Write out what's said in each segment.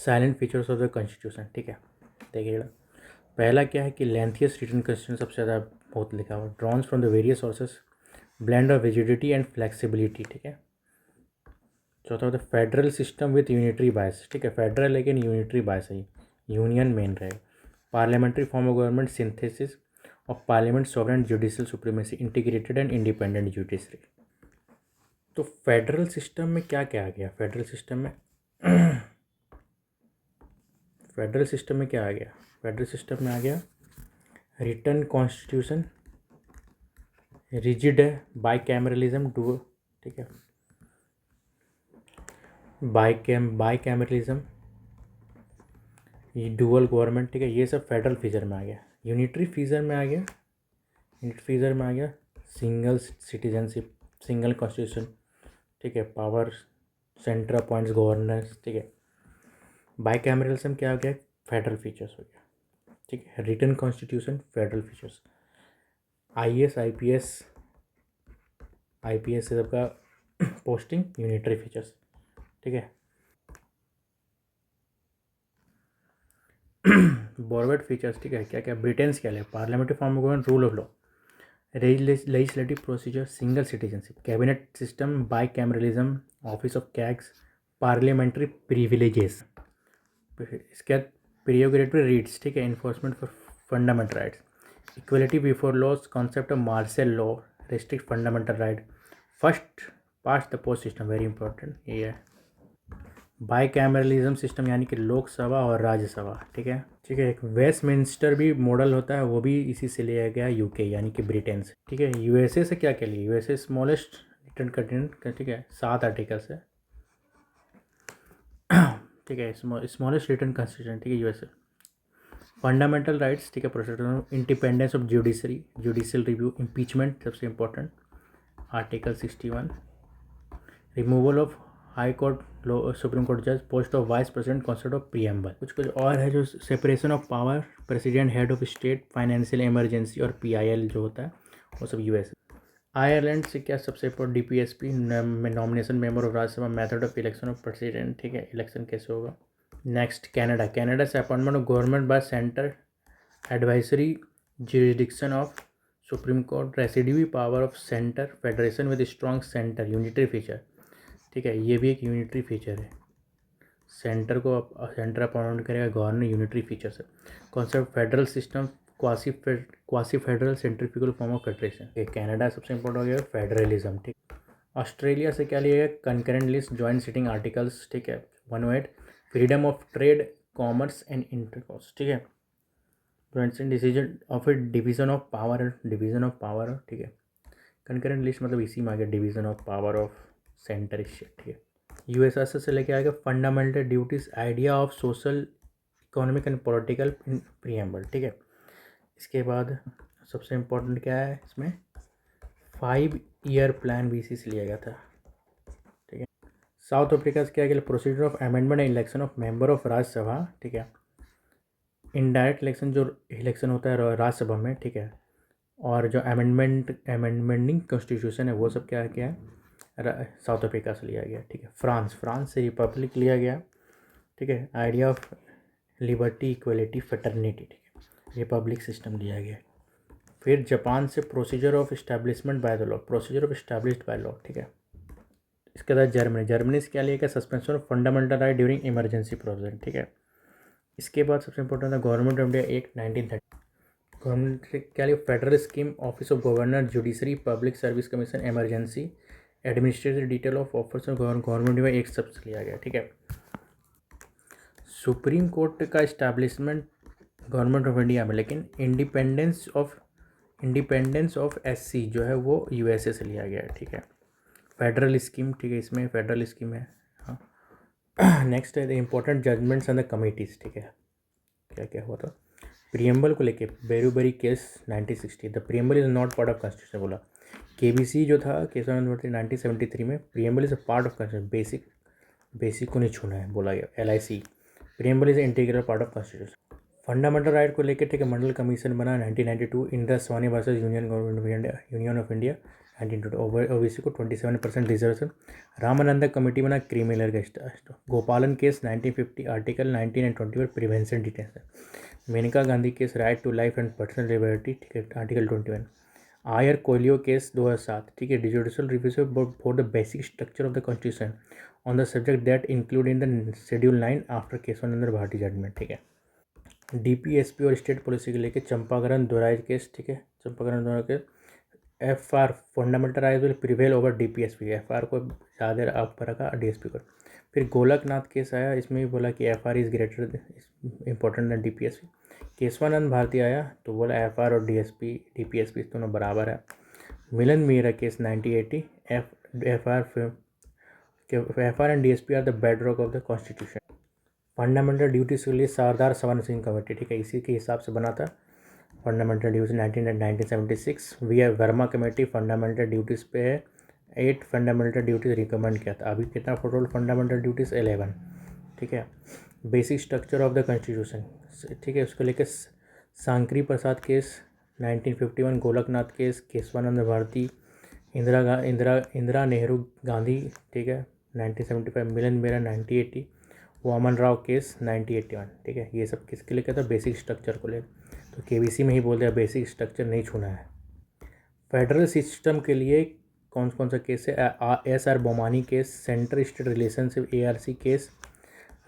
Salient features of the constitution, ठीक है। देखिएगा, पहला क्या है कि लेंथियस्ट रिटन कॉन्स्टिट्यूशन सबसे ज़्यादा बहुत लिखा हुआ, drones from the various sources, blend of rigidity and flexibility, ठीक है। चौथा होता है फेडरल सिस्टम विथ यूनिटरी बायस, ठीक है। फेडरल लेकिन यूनिटरी बायस है, यूनियन मेन रहेगा। Parliamentary form of government, synthesis of parliament, sovereign judicial supremacy, integrated and independent judiciary. तो फेडरल सिस्टम में क्या क्या आ गया? फेडरल सिस्टम में फेडरल सिस्टम में क्या आ गया? फेडरल सिस्टम में आ गया रिटन कॉन्स्टिट्यूशन, रिजिड है, बाई कैमरलिज्म, डू, ठीक है, बाई कैमरलिज्म, ये डुअल गवर्नमेंट, ठीक है। ये सब फेडरल फीचर में आ गया। यूनिटरी फीचर में आ गया, यूनिटरी फीचर में आ गया सिंगल सिटीजनशिप, सिंगल कॉन्स्टिट्यूशन, ठीक है। पावर सेंटर अपॉइंट्स गवर्नर्स, ठीक है। बाई कैमरलिज्म क्या हो गया? फेडरल फीचर्स हो गया, ठीक है। Written constitution, federal features. IAS IPS से सबका पोस्टिंग, यूनिटरी फीचर्स, ठीक है। बॉर्वर्ड फीचर्स, ठीक है। क्या क्या? ब्रिटेन्स क्या है? Parliamentary form of government, rule of law, legislative procedure, single citizenship, cabinet system, bicameralism, office of CAG's, parliamentary privileges. इसके बाद प्रियोगेटरी रीड्स, ठीक है। Enforcement for fundamental rights, equality before laws, concept of martial law, restrict fundamental right, first past the post system, very important ये है। By cameralism system यानी कि लोकसभा और राज्यसभा, ठीक है, ठीक है। एक वेस्टमिंस्टर भी मॉडल होता है, वो भी इसी से लिया गया, यूके यानी कि ब्रिटेन से, ठीक है। यूएसए से क्या क्या लिए? यूएसए स्मॉलेस्ट रिटर्न कंटिनेंट, ठीक है, 7 आर्टिकल्स है, ठीक है। स्मॉलेस्ट रिटर्न कॉन्स्टिट्यूशन, ठीक है, यूएसए। फंडामेंटल राइट्स, ठीक है, protection, independence of judiciary, judicial review, impeachment सबसे important, article 61, removal of high court supreme court जज, post of vice president, concept of preamble, कुछ कुछ और है जो separation of power, president, head of state, financial emergency और PIL जो होता है वो सब यूएस। आयरलैंड से क्या सबसे इंपॉर्टेंट? DPSP में nomination member of Rajya Sabha, method of election of president, ठीक है, इलेक्शन कैसे होगा। नेक्स्ट कनाडा, कनाडा से appointment of government by centre, advisory jurisdiction of supreme court, residuary power of centre, federation with strong centre, unitary feature, ठीक है। ये भी एक यूनिटरी फीचर है, सेंटर को सेंटर अपॉइंट करेगा गवर्नर, यूनिटरी फीचर्स है। Concept federal system, quasi federal, centrifugal form of federation, ये कनाडा सबसे इंपॉर्टेंट हो गया फेडरलिज्म, ठीक। ऑस्ट्रेलिया से क्या लिया गया? Concurrent list, joint sitting articles, ठीक है, 108, freedom of trade, commerce and intercourse, ठीक है। Decision of A division of power, division of power, ठीक है। कंकरेंट लिस्ट मतलब इसी में आ गया division of power of centre, ठीक है। USSR से लेके आएगा fundamental duties, idea of social, economic and political preamble, ठीक है। इसके बाद सबसे इम्पोर्टेंट क्या है इसमें? 5-year प्लान BC से लिया गया था, ठीक है। साउथ अफ्रीका से क्या गया? Procedure of amendment and election of member of Rajya Sabha, ठीक है। इनडायरेक्ट इलेक्शन जो इलेक्शन होता है राज्यसभा में, ठीक है। और जो अमेंडमेंटिंग कॉन्स्टिट्यूशन है वो सब क्या क्या है? साउथ अफ्रीका से लिया गया, ठीक है। फ्रांस से रिपब्लिक लिया गया, ठीक है। Idea of liberty, equality, fraternity, ठीक है, रिपब्लिक सिस्टम लिया गया। फिर जापान से procedure of establishment by the law, procedure of established by law, ठीक है। इसके बाद जर्मनी से क्या लिया गया? Suspension of fundamental right during emergency provision, ठीक है। इसके बाद सबसे इंपॉर्टेंट था government of India act 1930, government से क्या लिया? Federal scheme, office of governor, judiciary, public service commission, emergency, administrative detail of office of government में एक सब लिया गया, ठीक है। सुप्रीम कोर्ट का इस्टेब्लिशमेंट गवर्नमेंट ऑफ इंडिया में, लेकिन इंडिपेंडेंस ऑफ SC जो है वो USA से लिया गया है, ठीक है। फेडरल स्कीम, ठीक है, इसमें फेडरल स्कीम है, हाँ। नेक्स्ट है the important judgements and the committees, ठीक है, क्या क्या हुआ था। प्रियम्बल को लेके Berubari case 1960, the preamble is not part of constitution बोला। KBC जो था, केस 1973 में, preamble is a part of constitution, basic को नहीं छूना है बोला गया। LIC, preamble is integral part of constitution. Fundamental right को लेकर, ठीक है, मंडल कमीशन बना 1992, Indira Swamy versus union government of India, union of India, 1920 OBC को 27% रिजर्वेशन। रामानंद कमेटी बना क्रिमिनल का start. Gopalan case 1950 article 19 and 20 पर prevention detention. Maneka Gandhi case right to life and personal liberty, ठीक है, आर्टिकल 21। आयर कोलियो केस 2007, ठीक है, judicial review for the basic structure of the constitution on the subject that include in the schedule 9 after Kesavananda Bharati judgment, ठीक है। DPSP और state policy के लेके चंपाकरण Dorai case, ठीक है, Champakam Dorai case. FR fundamental right will prevail over DPSP, FR को ज़्यादा अपर रखा DSP को। फिर गोलकनाथ केस आया, इसमें भी बोला कि FR is greater important than DPSP। Keshavananda Bharati आया तो बोला FR और DPSP दोनों बराबर है। Milan Mehra case 1980, FR and DSP are the bedrock of the constitution. Fundamental duties के लिए सरदार सवन सिंह कमेटी, ठीक है, इसी के हिसाब से बना था fundamental duties 1976। V Verma committee fundamental duties पे है। 8 फंडामेंटल ड्यूटीज़ रिकमेंड किया था। अभी कितना टोटल फंडामेंटल ड्यूटीज़ 11, ठीक है। Basic structure of the constitution, ठीक है, उसको लेकर सांकरी प्रसाद केस 1951, गोलकनाथ केस, केशवानंद भारती, इंदिरा नेहरू गांधी, ठीक है, 1975, मिलन मेहरा 1980, वामन राव केस 1981, ठीक है। ये सब किसके लिए कहता है? बेसिक स्ट्रक्चर को लेकर। तो केबीसी में ही बोल दिया बेसिक स्ट्रक्चर नहीं छूना है। फेडरल सिस्टम के लिए कौन कौन सा केस है? SR Bommai case, centre state relationship ARC case,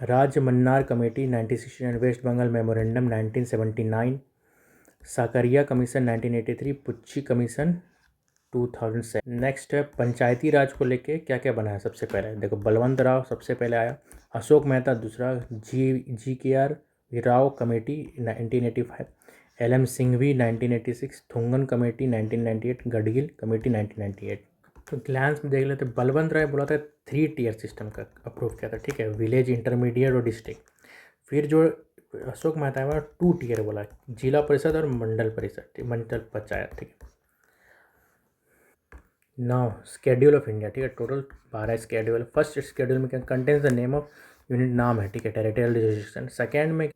Rajamannar committee 1969, West Bengal memorandum 1979, Sarkaria commission 1983, Punchhi commission 2007। Next है पंचायती राज को लेके क्या क्या बना है। सबसे पहले देखो, बलवंत राव सबसे पहले आया, अशोक मेहता दूसरा, GKR Rao committee 1985, LM Singhvi 1986, Thungon committee 1998, Gadgil committee 1998। तो ग्लैंस में देख लेते, बलवंत राय बोला था 3 टियर सिस्टम का अप्रूव किया था, ठीक है, विलेज, इंटरमीडिएट और डिस्ट्रिक्ट। फिर जो अशोक मेहता है 2 टियर बोला, जिला परिषद और मंडल परिषद, मंडल पंचायत, ठीक है। नाउ स्केड्यूल ऑफ इंडिया, ठीक है, टोटल 12 स्केड्यूल। फर्स्ट स्केड्यूल में क्या contains the name of unit, नाम है, ठीक है, टेरिटोरियल डिस्ट्रिब्यूशन। सेकेंड में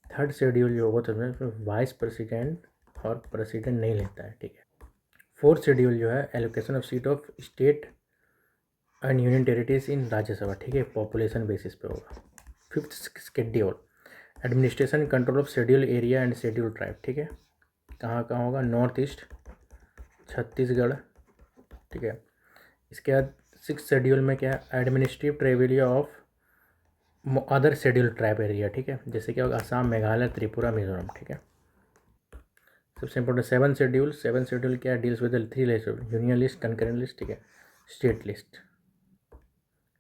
थर्ड शेड्यूल जो होता है उसमें वाइस प्रेसिडेंट और प्रेसिडेंट नहीं लेता है, ठीक है। फोर्थ शेड्यूल जो है allocation of seat of state and union territories in Rajya Sabha, ठीक है, पॉपुलेशन बेसिस पे होगा। Fifth schedule administration control of schedule area and schedule tribe, ठीक है, कहाँ कहाँ होगा? नॉर्थ ईस्ट, छत्तीसगढ़, ठीक है। इसके बाद सिक्स शेड्यूल में क्या है? Administrative tribe area of other schedule tribe area, ठीक है, जैसे कि होगा असम, मेघालय, त्रिपुरा, मिजोरम, ठीक है। सबसे इंपॉर्टेंट सेवन शेड्यूल क्या है? Deals with 3 list, union list, concurrent list, ठीक है, स्टेट लिस्ट।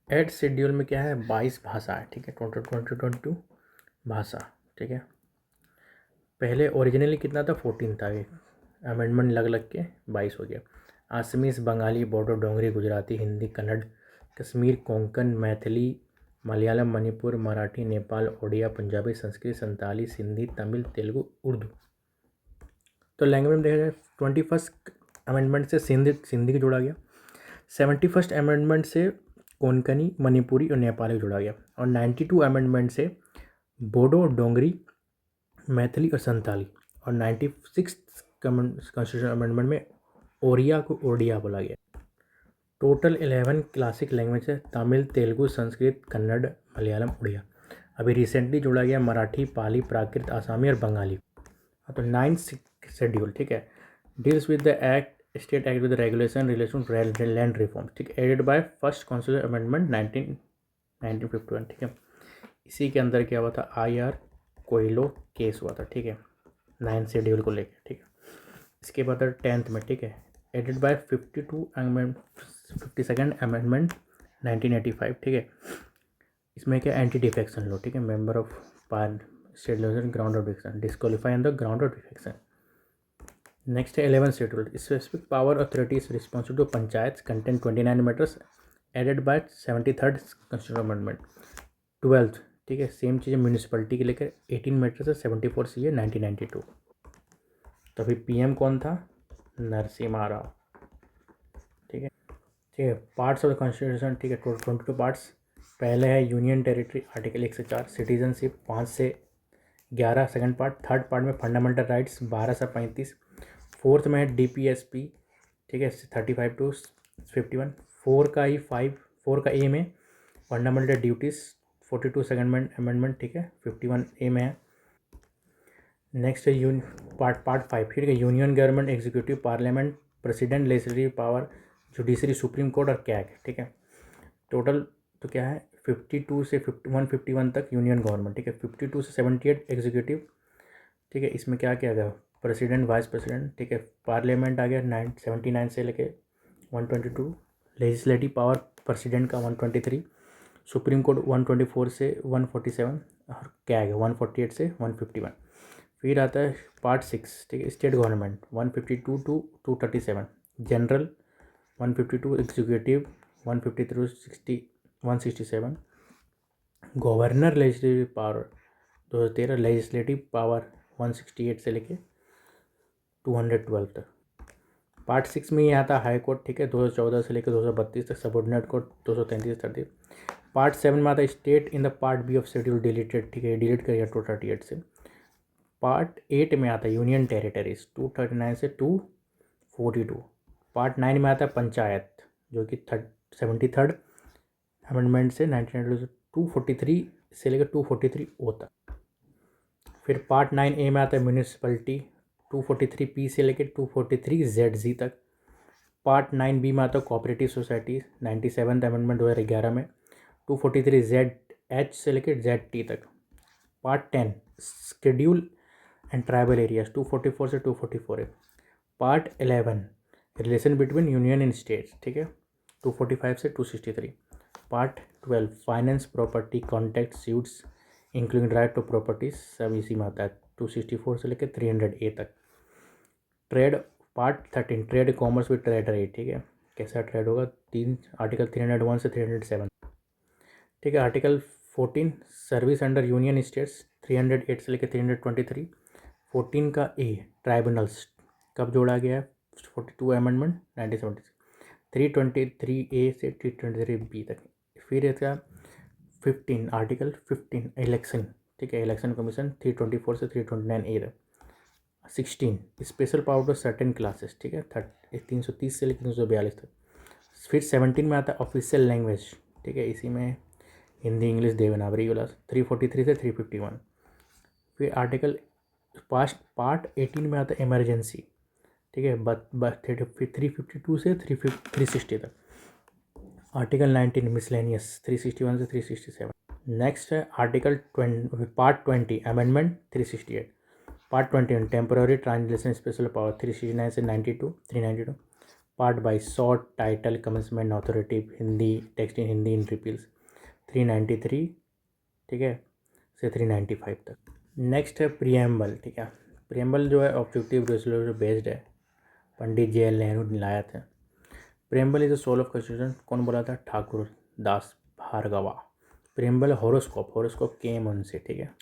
8 शेड्यूल में क्या है? 22 भाषा है, ठीक है, टोटल 22 भाषा, ठीक है। पहले ओरिजिनली कितना था? 14 था, ये अमेंडमेंट लग लग के 22 हो गया। आसमीस, बंगाली, बोडो, डोंगरी, गुजराती, हिंदी, कन्नड़, कश्मीर, कोंकण, मैथिली, मलयालम, मणिपुर, मराठी, नेपाल, ओडिया, पंजाबी, संस्कृत, संताली, सिंधी, तमिल, तेलुगु, उर्दू। तो लैंग्वेज में देखा जाए 21st अमेंडमेंट से सिंधी को जोड़ा गया, 71st अमेंडमेंट से कोंकणी, मणिपुरी और नेपाली को जोड़ा गया, और 92 अमेंडमेंट से बोडो, डोंगरी, मैथिली और संताली, और 96 कॉन्स्टिट्यूशन अमेंडमेंट में ओरिया को ओडिया बोला गया। टोटल 11 क्लासिक लैंग्वेज है, तमिल, तेलुगु, संस्कृत, कन्नड़, मलयालम, उड़िया। अभी रिसेंटली जोड़ा गया मराठी, पाली, प्राकृत, आसामी और बंगाली। तो 9th शेड्यूल, ठीक है, deals with the act, state act with regulation relation land reform, ठीक है, added by first constitution amendment 1951, ठीक है। इसी के अंदर क्या हुआ था? IR कोयलो केस हुआ था, ठीक है, 9th शेड्यूल को लेकर, ठीक है। इसके बाद 10th में, ठीक है, एडेड बाय 52nd अमेंडमेंट 1985, ठीक है। इसमें क्या एंटी डिफेक्शन लो, ठीक है, member of par state level ground of defection disqualify on the ground of defection. Next है 11 schedule specific power authority is responsible to panchayat content 29 matters added by 73rd constitution amendment. 12th, ठीक है, same चीज़ municipality के लेकर 18 matters है 74 CA 1992। तो अभी PM कौन था? नरसिम्हा राव, ठीक है। ठीक है, पार्ट्स ऑफ द कॉन्स्टिट्यूशन, ठीक है, टोटल 22 पार्ट्स। पहले है यूनियन टेरिटरी आर्टिकल 1 से 4, सिटीजनशिप 5 से 11 सेकंड पार्ट। थर्ड पार्ट में फंडामेंटल राइट्स 12 से 35। फोर्थ में है DPSP, ठीक है, 35 to 51। 4 का ए में फंडामेंटल ड्यूटीज़ 42 सेकंड अमेंडमेंट, ठीक है, 51A में है। नेक्स्ट है पार्ट 5, ठीक है, union government executive parliament president legislative power judiciary supreme court और कैग, ठीक है। टोटल तो क्या है 52 से 151 तक यूनियन गवर्नमेंट, ठीक है, 52 से 78 एग्जीक्यूटिव, ठीक है। इसमें क्या किया गया? प्रेसिडेंट वाइस प्रेसिडेंट, ठीक है। पार्लियामेंट आ गया 79 से लेके 122। लेजिस्लेटिव पावर प्रेसिडेंट का 123। सुप्रीम कोर्ट 124 से 147 और कैग 148 से 151। फिर आता है पार्ट 6, ठीक है, state government 152 to 237। General 152, executive 153 167। Governor legislative power 2013, legislative power 168 से लेके 212 तक। पार्ट 6 में ये आता है हाई कोर्ट, ठीक है, 2014 से लेकर 232 तक। Subordinate court 233 30। पार्ट 7 में आता है state in the part B of schedule deleted, ठीक है, डिलीट करिए 238 से। पार्ट 8 में आता है यूनियन टेरिटरीज 239 से 242। पार्ट 9 में आता है पंचायत, जो कि 73rd अमेंडमेंट से 1992 243 से लेकर 243O तक। फिर पार्ट 9A में आता है म्यूनिसिपलिटी 243P से लेकर 243ZZ तक। पार्ट 9B में आता है कोऑपरेटिव सोसाइटी 97th अमेंडमेंट 2011 में 243ZH से लेकर ZT तक। Part 10 schedule and tribal areas 244 से 244 है। Part 11 relation between union and states, ठीक है, 245 से 263। Part 12 finance property contract suits including right to properties, सब इसी में आता है 264 से लेकर 300A तक। Trade part 13 trade commerce with trade rate, ठीक है, कैसा ट्रेड होगा? आर्टिकल 301 से 307, ठीक है। Article 14 service under union states 308 से लेकर 323। 14 का ए ट्राइब्यूनल्स कब जोड़ा गया है? 42 अमेंडमेंट 1976। 323A से 323B तक। फिर इसका 15 आर्टिकल 15 इलेक्शन, ठीक है, इलेक्शन कमीशन 324 से 329A तक। 16 special power to certain classes, ठीक है, 330 से लेकर 342 तक। फिर 17 में आता है ऑफिशियल लैंग्वेज, ठीक है, इसी में हिंदी इंग्लिश देवनागरी वाला 343 से 351। फिर आर्टिकल पार्ट 18 में आता है इमरजेंसी, ठीक है, 352 से 360 तक। आर्टिकल 19 मिसलेनियस 361 से 367। नेक्स्ट है article part 20 amendment 368। Part 21 temporary translation special power 369 से 392। Part 22 short title commencement authority Hindi text in Hindi in repeals 393, ठीक है, से 395 तक। नेक्स्ट है प्रियम्बल, ठीक है। प्रियम्बल जो है ऑब्जेक्टिव रेजोल्यूशन बेस्ड है, पंडित जवाहरलाल नेहरू लाया था। Preamble is the soul of constitution, कौन बोला था? Thakur Das Bhargava. Preamble horoscope came उनसे, ठीक है।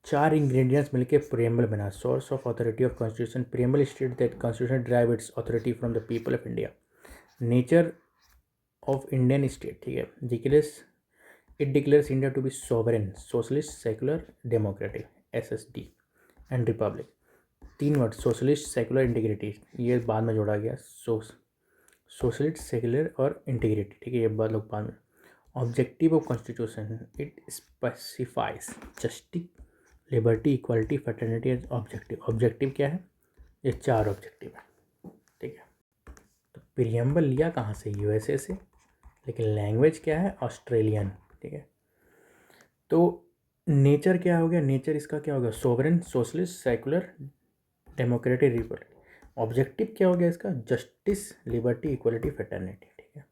4 इंग्रेडिएंट्स मिलकर प्रियम्बल बना। Source of authority of constitution, preamble state that constitution drive its authority from the people of India. Nature of Indian state, ठीक है, it declares India to be sovereign, socialist, secular, democratic, SSD and republic. 3 word socialist, secular, integrity, ये बाद में जोड़ा गया। Socialist, secular और integrity, ठीक है, ये बाद लोग बाद में। Objective of constitution, it specifies justice, liberty, equality, fraternity as objective. Objective क्या है? ये 4 ऑब्जेक्टिव है, ठीक है। तो प्रियम्बल लिया कहाँ से? USA से, लेकिन लैंग्वेज क्या है? ऑस्ट्रेलियन, ठीक है। तो नेचर क्या हो गया? नेचर इसका क्या हो गया? Sovereign, socialist, secular, democratic, Republic. Objective क्या हो गया इसका? जस्टिस, लिबर्टी, इक्वलिटी, फ्रेटर्निटी, ठीक है।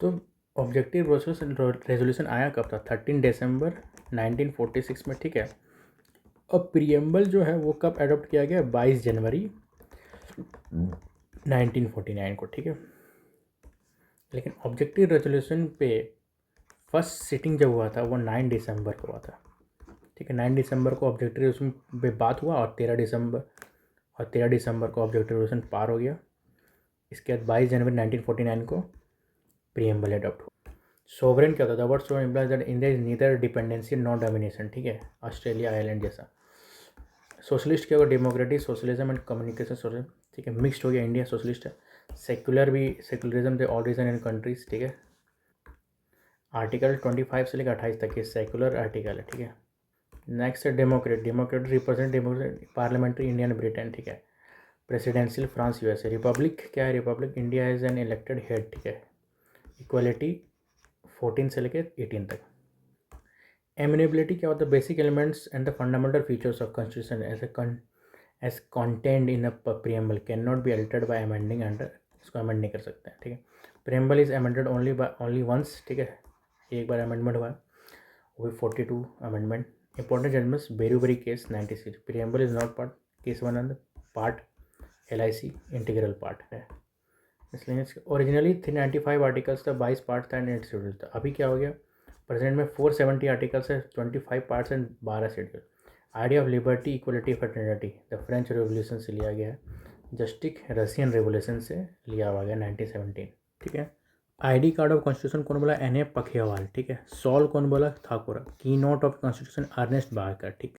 तो ऑब्जेक्टिव रेजोल्यूशन आया कब था? 13 दिसंबर 1946 में, ठीक है। अब प्रियम्बल जो है वो कब अडॉप्ट किया गया? 22 जनवरी 1949 को, ठीक है। लेकिन ऑब्जेक्टिव रेजोल्यूशन पे फर्स्ट सिटिंग जब हुआ था वो 9 दिसंबर को हुआ था, ठीक है। 9 दिसंबर को ऑब्जेक्टिव रेजोल्यूशन पे बात हुआ और 13 दिसंबर को ऑब्जेक्टिव रेजोल्यूशन पार हो गया। इसके बाद 22 जनवरी 1949 को प्रियम्बल अडॉप्ट हुआ। सोवरेन क्या होता था? Word sovereign implies that India is neither dependency not domination, ठीक है। ऑस्ट्रेलिया, आयरलैंड जैसा। सोशलिस्ट क्या होगा? Democratic socialism and communication socialism, ठीक है। मिक्सड हो गया, इंडिया सोशलिस्ट है। सेक्युलर भी, सेक्युलरिज्म थे ऑल रीजन एंड कंट्रीज, ठीक है। आर्टिकल 25 से लेकर 28 तक ये सेक्युलर आर्टिकल है, ठीक है। नेक्स्ट है democrat. Democrat represent democrat parliamentary Indian Britain, ठीक है। Presidential France USA. रिपब्लिक क्या है? Republic India as an elected head, ठीक है। इक्वलिटी 14 से लेकर 18 तक। एमिनेबिलिटी क्या होता है? Basic elements and the fundamental features of constitution as contained in a preamble can not be altered by amending under. इसको अमेंड नहीं कर सकते हैं, ठीक है। Preamble is amended only once, ठीक है। एक बार अमेंडमेंट हुआ, वो भी 42 amendment. Important judgments, Berubari case 96। Preamble is not part, case 1 part, LIC integral part है। इसलिए ओरिजिनली 395 आर्टिकल्स था, 22 पार्ट था एंड 8 शेड्यूल था। अभी क्या हो गया? प्रेजेंट में 470 आर्टिकल्स है, 25 parts and 12 schedule. Idea of liberty, equality, fraternity the French revolution से लिया गया है। जस्टिक रशियन रेवोल्यूशन से लिया हुआ गया 1917, ठीक है। ID कार्ड ऑफ कॉन्स्टिट्यूशन कौन बोला? NA पखियावाल, ठीक है। सॉल कौन बोला? Thakur. Keynote of constitution Ernest Barker, ठीक।